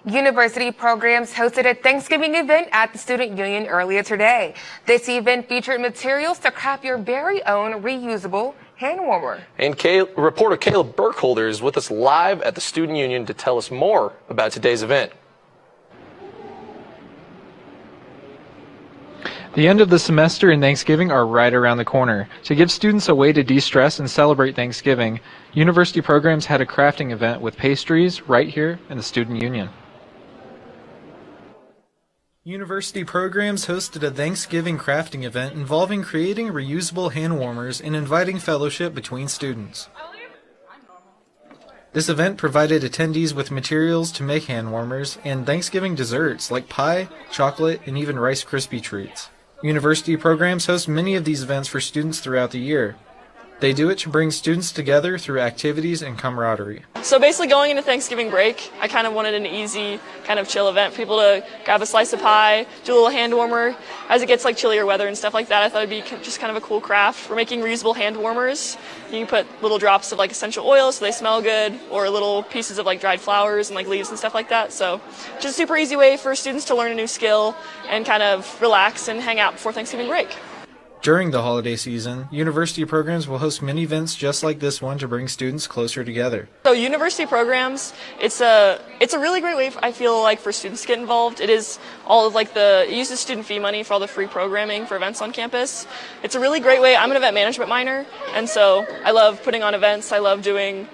University programs hosted a Thanksgiving event at the Student Union earlier today. This event featured materials to craft your very own reusable hand warmer. And reporter Caleb Burkholder is with us live at the Student Union to tell us more about today's event. The end of the semester and Thanksgiving are right around the corner. To give students a way to de-stress and celebrate Thanksgiving, university programs had a crafting event with pastries right here in the Student Union. University programs hosted a Thanksgiving crafting event involving creating reusable hand warmers and inviting fellowship between students. This event provided attendees with materials to make hand warmers and Thanksgiving desserts like pie, chocolate, and even Rice Krispie treats. University programs host many of these events for students throughout the year. They do it to bring students together through activities and camaraderie. So basically going into Thanksgiving break, I kind of wanted an easy, kind of chill event for people to grab a slice of pie, do a little hand warmer. As it gets like chillier weather and stuff like that, I thought it'd be just kind of a cool craft. We're making reusable hand warmers. You can put little drops of like essential oil so they smell good, or little pieces of like dried flowers and like leaves and stuff like that. So just a super easy way for students to learn a new skill and kind of relax and hang out before Thanksgiving break. During the holiday season, university programs will host many events just like this one to bring students closer together. So university programs, it's a really great way, I feel like, for students to get involved. It is all of like it uses student fee money for all the free programming for events on campus. It's a really great way. I'm an event management minor, and so I love putting on events. I love doing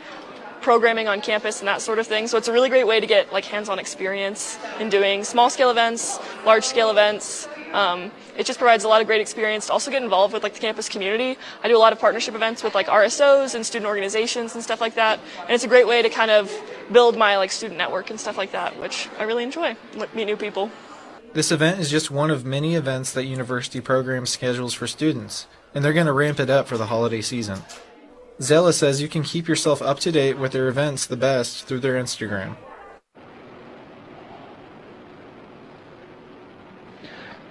programming on campus and that sort of thing. So it's a really great way to get like hands-on experience in doing small-scale events, large-scale events. It just provides a lot of great experience to also get involved with like the campus community. I do a lot of partnership events with like RSOs and student organizations and stuff like that, and it's a great way to kind of build my like student network and stuff like that, which I really enjoy. Meet new people. This event is just one of many events that university programs schedules for students, and they're going to ramp it up for the holiday season. Zella says you can keep yourself up to date with their events the best through their Instagram.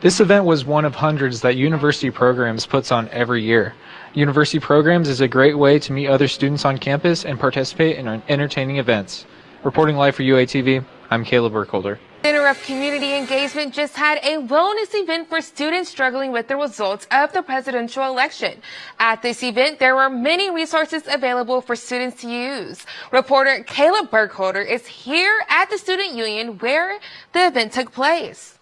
This event was one of hundreds that University Programs puts on every year. University Programs is a great way to meet other students on campus and participate in entertaining events. Reporting live for UATV, I'm Caleb Burkholder. Center of Community Engagement just had a wellness event for students struggling with the results of the presidential election. At this event, there were many resources available for students to use. Reporter Caleb Burkholder is here at the Student Union where the event took place.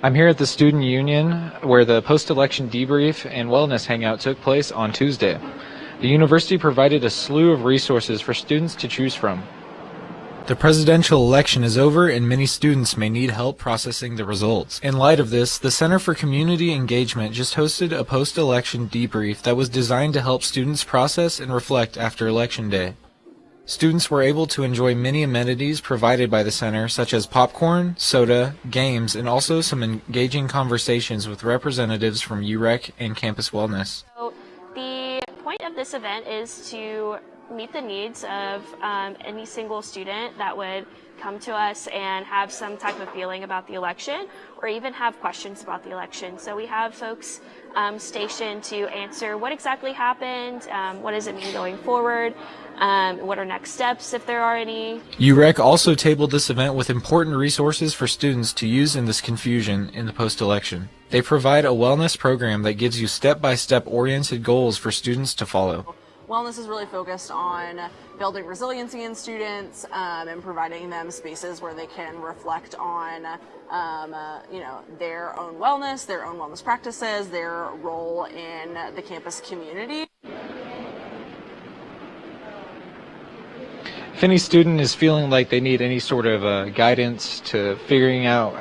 I'm here at the Student Union where the post-election debrief and wellness hangout took place on Tuesday. The university provided a slew of resources for students to choose from. The presidential election is over and many students may need help processing the results. In light of this, the Center for Community Engagement just hosted a post-election debrief that was designed to help students process and reflect after Election Day. Students were able to enjoy many amenities provided by the center, such as popcorn, soda, games, and also some engaging conversations with representatives from UREC and Campus Wellness. So the point of this event is to meet the needs of any single student that would come to us and have some type of feeling about the election or even have questions about the election. So we have folks stationed to answer what exactly happened, what does it mean going forward, what are next steps if there are any. UREC also tabled this event with important resources for students to use in this confusion in the post-election. They provide a wellness program that gives you step-by-step oriented goals for students to follow. Wellness is really focused on building resiliency in students and providing them spaces where they can reflect on their own wellness practices, their role in the campus community. If any student is feeling like they need any sort of guidance to figuring out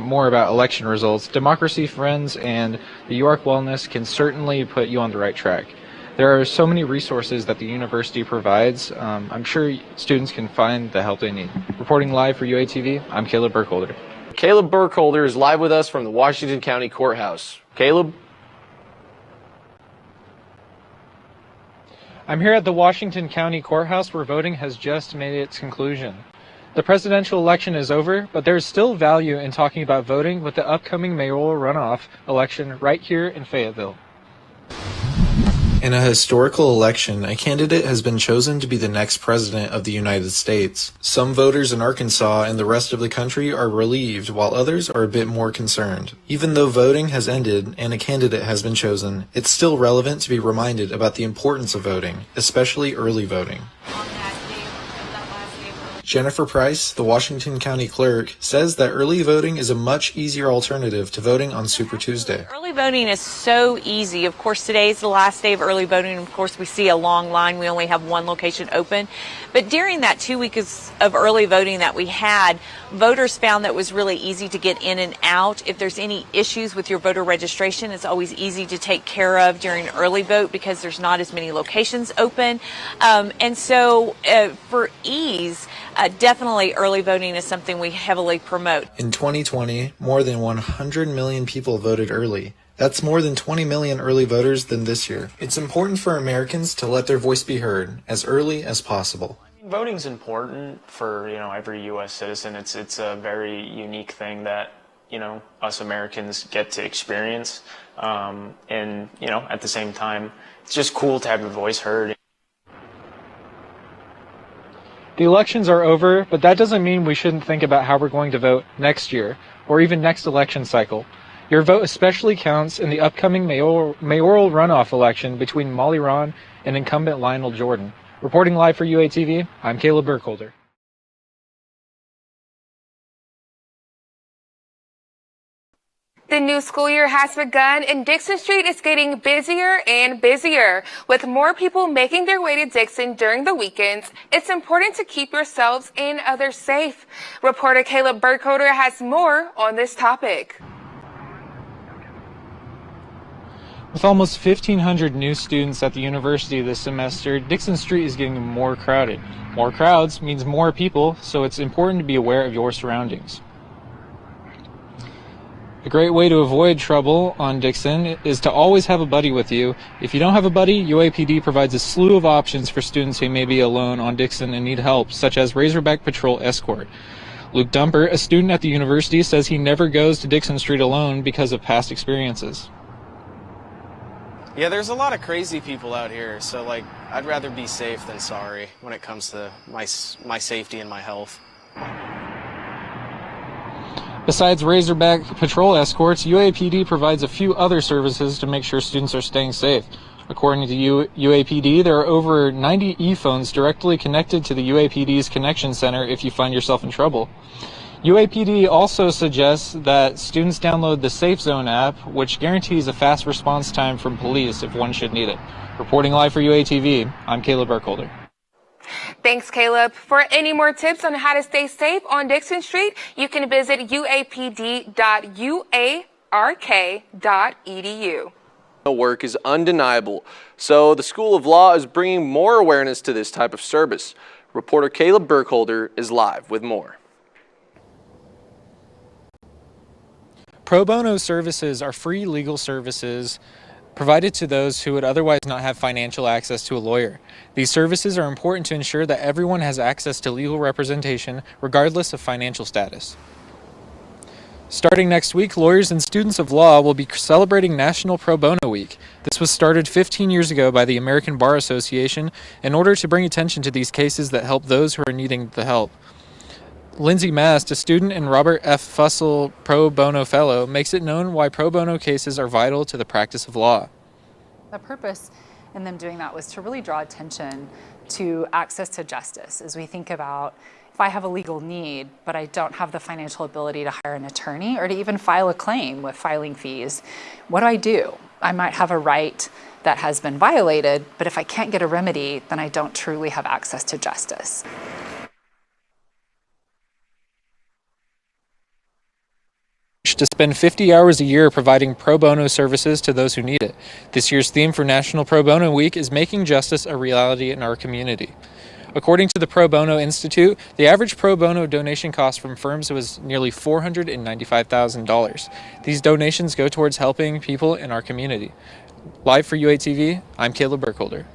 more about election results, Democracy Friends and the UARC Wellness can certainly put you on the right track. There are so many resources that the university provides. I'm sure students can find the help they need. Reporting live for UATV, I'm Caleb Burkholder. Caleb Burkholder is live with us from the Washington County Courthouse. Caleb? I'm here at the Washington County Courthouse where voting has just made its conclusion. The presidential election is over, but there is still value in talking about voting with the upcoming mayoral runoff election right here in Fayetteville. In a historical election, a candidate has been chosen to be the next president of the United States. Some voters in Arkansas and the rest of the country are relieved, while others are a bit more concerned. Even though voting has ended and a candidate has been chosen, it's still relevant to be reminded about the importance of voting, especially early voting. Jennifer Price, the Washington County Clerk, says that early voting is a much easier alternative to voting on Super Tuesday. Early voting is so easy. Of course, today is the last day of early voting. Of course, we see a long line. We only have one location open. But during that 2 weeks of early voting that we had, voters found that it was really easy to get in and out. If there's any issues with your voter registration, it's always easy to take care of during early vote because there's not as many locations open. And so for ease, definitely early voting is something we heavily promote. In 2020, more than 100 million people voted early. That's more than 20 million early voters than this year. It's important for Americans to let their voice be heard as early as possible. Voting's important for, every U.S. citizen. It's a very unique thing that, us Americans get to experience. And, at the same time, it's just cool to have your voice heard. The elections are over, but that doesn't mean we shouldn't think about how we're going to vote next year, or even next election cycle. Your vote especially counts in the upcoming mayoral runoff election between Molly Ron and incumbent Lionel Jordan. Reporting live for UATV, I'm Caleb Burkholder. The new school year has begun and Dixon Street is getting busier and busier. With more people making their way to Dixon during the weekends, it's important to keep yourselves and others safe. Reporter Caleb Burkholder has more on this topic. With almost 1,500 new students at the university this semester, Dixon Street is getting more crowded. More crowds means more people, so it's important to be aware of your surroundings. A great way to avoid trouble on Dixon is to always have a buddy with you. If you don't have a buddy, UAPD provides a slew of options for students who may be alone on Dixon and need help, such as Razorback Patrol Escort. Luke Dumper, a student at the university, says he never goes to Dixon Street alone because of past experiences. Yeah, there's a lot of crazy people out here, so I'd rather be safe than sorry when it comes to my safety and my health. Besides Razorback Patrol Escorts, UAPD provides a few other services to make sure students are staying safe. According to UAPD, there are over 90 e-phones directly connected to the UAPD's Connection Center if you find yourself in trouble. UAPD also suggests that students download the Safe Zone app, which guarantees a fast response time from police if one should need it. Reporting live for UATV, I'm Caleb Burkholder. Thanks, Caleb. For any more tips on how to stay safe on Dixon Street, you can visit uapd.uark.edu. Work is undeniable, so the School of Law is bringing more awareness to this type of service. Reporter Caleb Burkholder is live with more. Pro bono services are free legal services provided to those who would otherwise not have financial access to a lawyer. These services are important to ensure that everyone has access to legal representation regardless of financial status. Starting next week, lawyers and students of law will be celebrating National Pro Bono Week. This was started 15 years ago by the American Bar Association in order to bring attention to these cases that help those who are needing the help. Lindsay Mast, a student and Robert F. Fussell Pro Bono Fellow, makes it known why pro bono cases are vital to the practice of law. The purpose in them doing that was to really draw attention to access to justice as we think about if I have a legal need, but I don't have the financial ability to hire an attorney or to even file a claim with filing fees, what do? I might have a right that has been violated, but if I can't get a remedy, then I don't truly have access to justice. To spend 50 hours a year providing pro bono services to those who need it. This year's theme for National Pro Bono Week is making justice a reality in our community. According to the Pro Bono Institute, the average pro bono donation cost from firms was nearly $495,000. These donations go towards helping people in our community. Live for UATV, I'm Caleb Burkholder.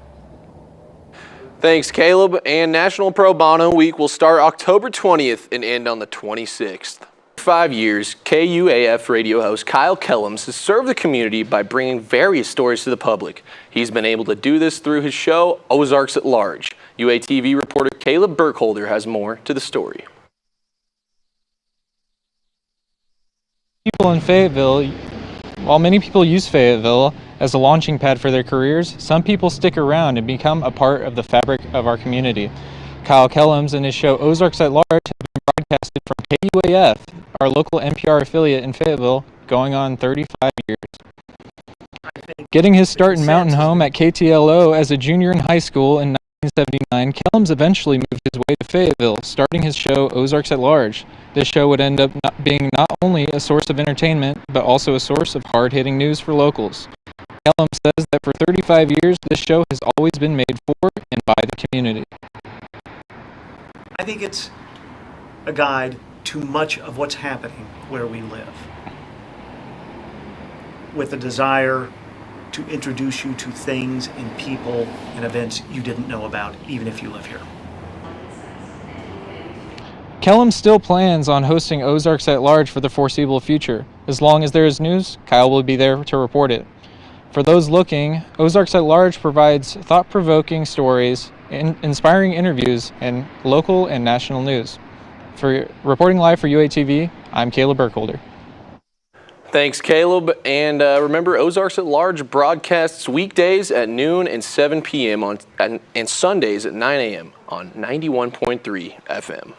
Thanks, Caleb. And National Pro Bono Week will start October 20th and end on the 26th. 35 years, KUAF radio host Kyle Kellums has served the community by bringing various stories to the public. He's been able to do this through his show, Ozarks at Large. UATV reporter Caleb Burkholder has more to the story. People in Fayetteville, while many people use Fayetteville as a launching pad for their careers, some people stick around and become a part of the fabric of our community. Kyle Kellums and his show Ozarks at Large have been broadcasted from KUAF, our local NPR affiliate in Fayetteville, going on 35 years. Getting his start in Mountain Home at KTLO as a junior in high school in 1979, Kellums eventually moved his way to Fayetteville, starting his show Ozarks at Large. This show would end up being not only a source of entertainment, but also a source of hard-hitting news for locals. Kellums says that for 35 years, this show has always been made for and by the community. I think it's a guide to much of what's happening where we live, with a desire to introduce you to things and people and events you didn't know about, even if you live here. Kellums still plans on hosting Ozarks at Large for the foreseeable future. As long as there is news, Kyle will be there to report it. For those looking, Ozarks at Large provides thought-provoking stories, inspiring interviews, and local and national news. For reporting live for UATV, I'm Caleb Burkholder. Thanks, Caleb. And remember, Ozarks at Large broadcasts weekdays at noon and 7 p.m. and Sundays at 9 a.m. on 91.3 FM.